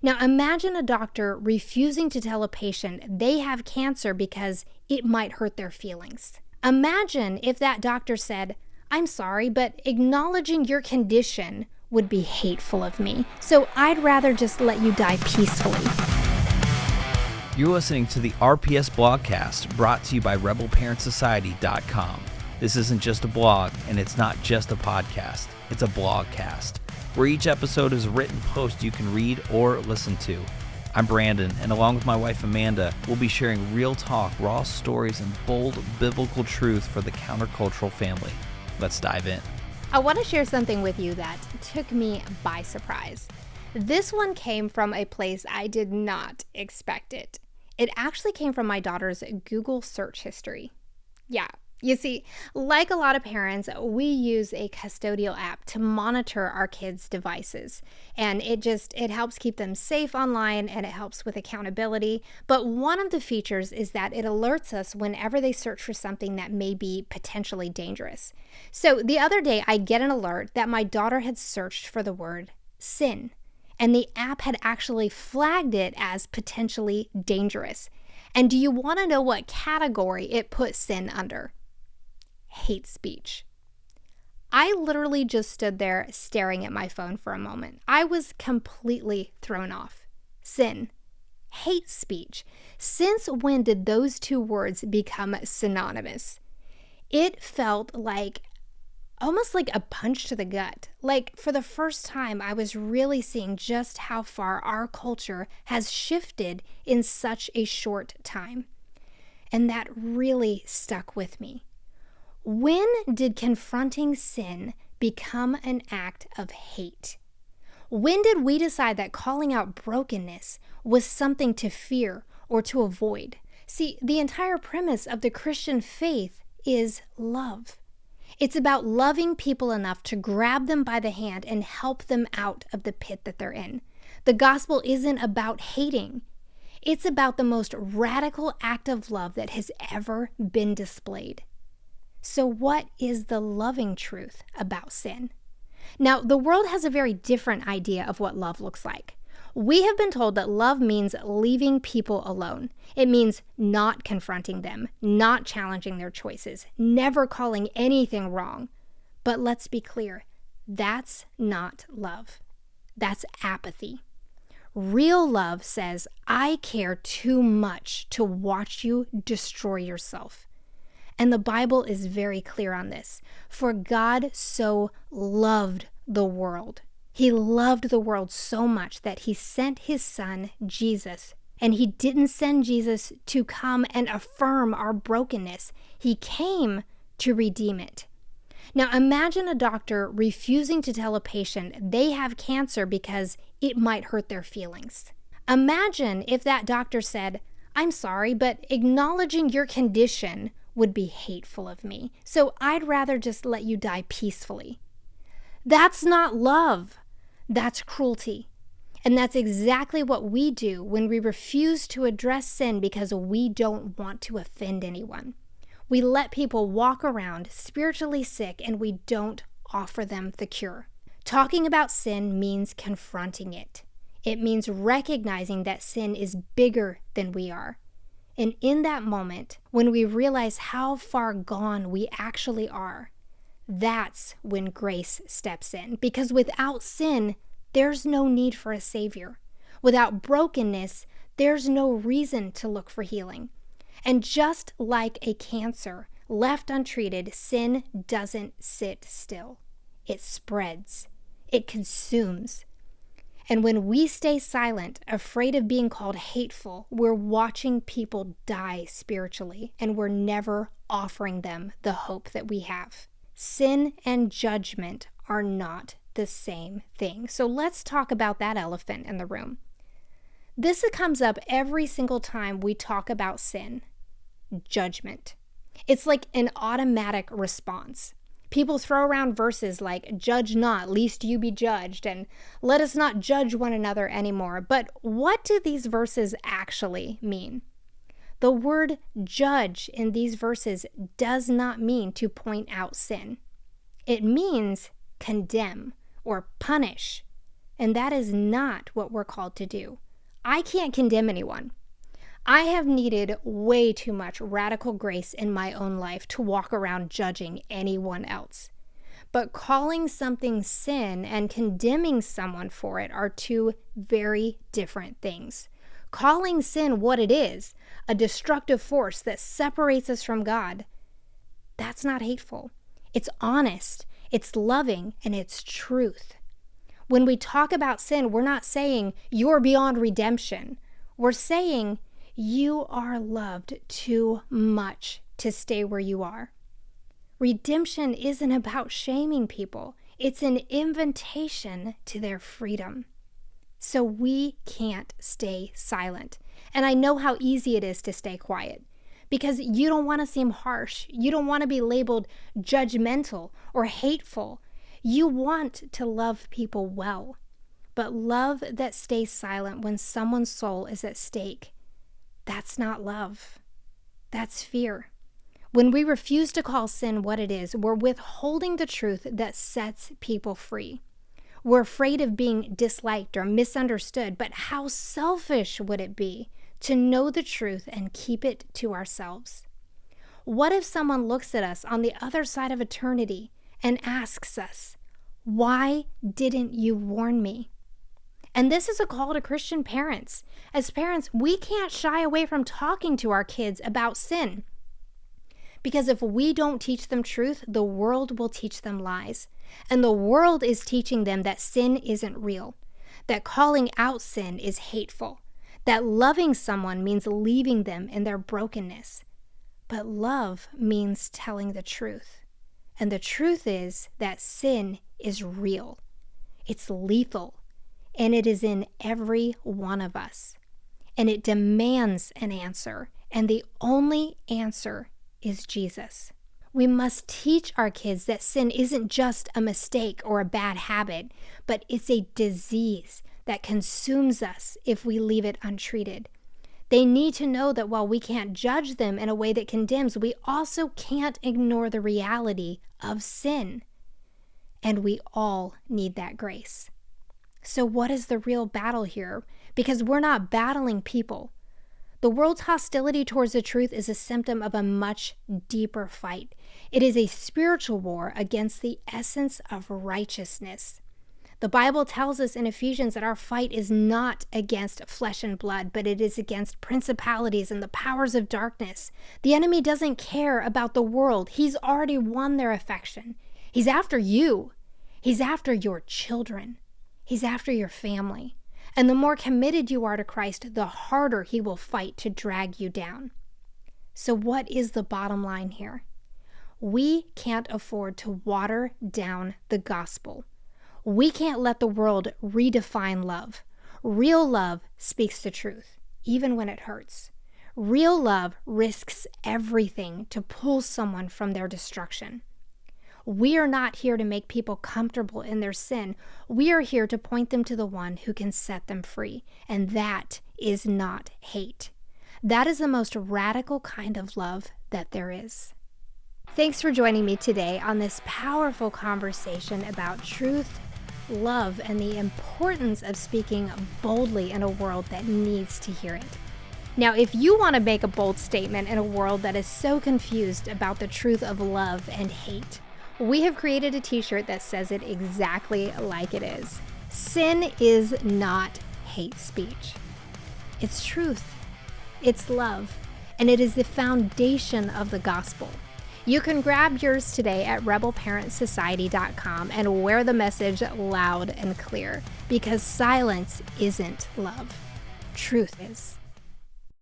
Now imagine a doctor refusing to tell a patient they have cancer because it might hurt their feelings. Imagine if that doctor said, "I'm sorry, but acknowledging your condition would be hateful of me, so I'd rather just let you die peacefully." You're listening to the RPS Blogcast, brought to you by rebelparentsociety.com. This isn't just a blog, and it's not just a podcast. It's a blogcast, where each episode is a written post you can read or listen to. I'm Brandon, and along with my wife Amanda, we'll be sharing real talk, raw stories, and bold biblical truth for the countercultural family. Let's dive in. I want to share something with you that took me by surprise. This one came from a place I did not expect it. It actually came from my daughter's Google search history. Yeah. You see, like a lot of parents, we use a custodial app to monitor our kids' devices. And it helps keep them safe online, and it helps with accountability. But one of the features is that it alerts us whenever they search for something that may be potentially dangerous. So the other day, I get an alert that my daughter had searched for the word sin, and the app had actually flagged it as potentially dangerous. And do you want to know what category it put sin under? Hate speech. I literally just stood there staring at my phone for a moment. I was completely thrown off. Sin, hate speech. Since when did those two words become synonymous? It felt like almost like a punch to the gut. Like, for the first time, I was really seeing just how far our culture has shifted in such a short time. And that really stuck with me. When did confronting sin become an act of hate? When did we decide that calling out brokenness was something to fear or to avoid? See, the entire premise of the Christian faith is love. It's about loving people enough to grab them by the hand and help them out of the pit that they're in. The gospel isn't about hating. It's about the most radical act of love that has ever been displayed. So what is the loving truth about sin? Now, the world has a very different idea of what love looks like. We have been told that love means leaving people alone. It means not confronting them, not challenging their choices, never calling anything wrong. But let's be clear, that's not love. That's apathy. Real love says, I care too much to watch you destroy yourself. And the Bible is very clear on this. For God so loved the world. He loved the world so much that he sent his son, Jesus. And he didn't send Jesus to come and affirm our brokenness. He came to redeem it. Now imagine a doctor refusing to tell a patient they have cancer because it might hurt their feelings. Imagine if that doctor said, "I'm sorry, but acknowledging your condition would be hateful of me, so I'd rather just let you die peacefully." That's not love. That's cruelty. And that's exactly what we do when we refuse to address sin because we don't want to offend anyone. We let people walk around spiritually sick and we don't offer them the cure. Talking about sin means confronting it. It means recognizing that sin is bigger than we are. And in that moment, when we realize how far gone we actually are, that's when grace steps in. Because without sin, there's no need for a savior. Without brokenness, there's no reason to look for healing. And just like a cancer, left untreated, sin doesn't sit still. It spreads. It consumes. And when we stay silent, afraid of being called hateful, we're watching people die spiritually, and we're never offering them the hope that we have. Sin and judgment are not the same thing. So let's talk about that elephant in the room. This comes up every single time we talk about sin. Judgment. It's like an automatic response. People throw around verses like, "Judge not, lest you be judged," and "Let us not judge one another anymore." But what do these verses actually mean? The word judge in these verses does not mean to point out sin. It means condemn or punish. And that is not what we're called to do. I can't condemn anyone. I have needed way too much radical grace in my own life to walk around judging anyone else. But calling something sin and condemning someone for it are two very different things. Calling sin what it is, a destructive force that separates us from God, that's not hateful. It's honest, it's loving, and it's truth. When we talk about sin, we're not saying you're beyond redemption. We're saying you are loved too much to stay where you are. Redemption isn't about shaming people. It's an invitation to their freedom. So we can't stay silent. And I know how easy it is to stay quiet because you don't want to seem harsh. You don't want to be labeled judgmental or hateful. You want to love people well. But love that stays silent when someone's soul is at stake, that's not love. That's fear. When we refuse to call sin what it is, we're withholding the truth that sets people free. We're afraid of being disliked or misunderstood, but how selfish would it be to know the truth and keep it to ourselves? What if someone looks at us on the other side of eternity and asks us, "Why didn't you warn me?" And this is a call to Christian parents. As parents, we can't shy away from talking to our kids about sin. Because if we don't teach them truth, the world will teach them lies. And the world is teaching them that sin isn't real, that calling out sin is hateful, that loving someone means leaving them in their brokenness. But love means telling the truth. And the truth is that sin is real. It's lethal. And it is in every one of us. And it demands an answer. And the only answer is Jesus. We must teach our kids that sin isn't just a mistake or a bad habit, but it's a disease that consumes us if we leave it untreated. They need to know that while we can't judge them in a way that condemns, we also can't ignore the reality of sin. And we all need that grace. So what is the real battle here? Because we're not battling people. The world's hostility towards the truth is a symptom of a much deeper fight. It is a spiritual war against the essence of righteousness. The Bible tells us in Ephesians that our fight is not against flesh and blood, but it is against principalities and the powers of darkness. The enemy doesn't care about the world. He's already won their affection. He's after you. He's after your children. He's after your family. And the more committed you are to Christ, the harder he will fight to drag you down. So what is the bottom line here? We can't afford to water down the gospel. We can't let the world redefine love. Real love speaks the truth, even when it hurts. Real love risks everything to pull someone from their destruction. We are not here to make people comfortable in their sin. We are here to point them to the one who can set them free. And that is not hate. That is the most radical kind of love that there is. Thanks for joining me today on this powerful conversation about truth, love, and the importance of speaking boldly in a world that needs to hear it. Now, if you want to make a bold statement in a world that is so confused about the truth of love and hate, we have created a t-shirt that says it exactly like it is. Sin is not hate speech. It's truth. It's love. And it is the foundation of the gospel. You can grab yours today at rebelparentsociety.com and wear the message loud and clear, because silence isn't love. Truth is.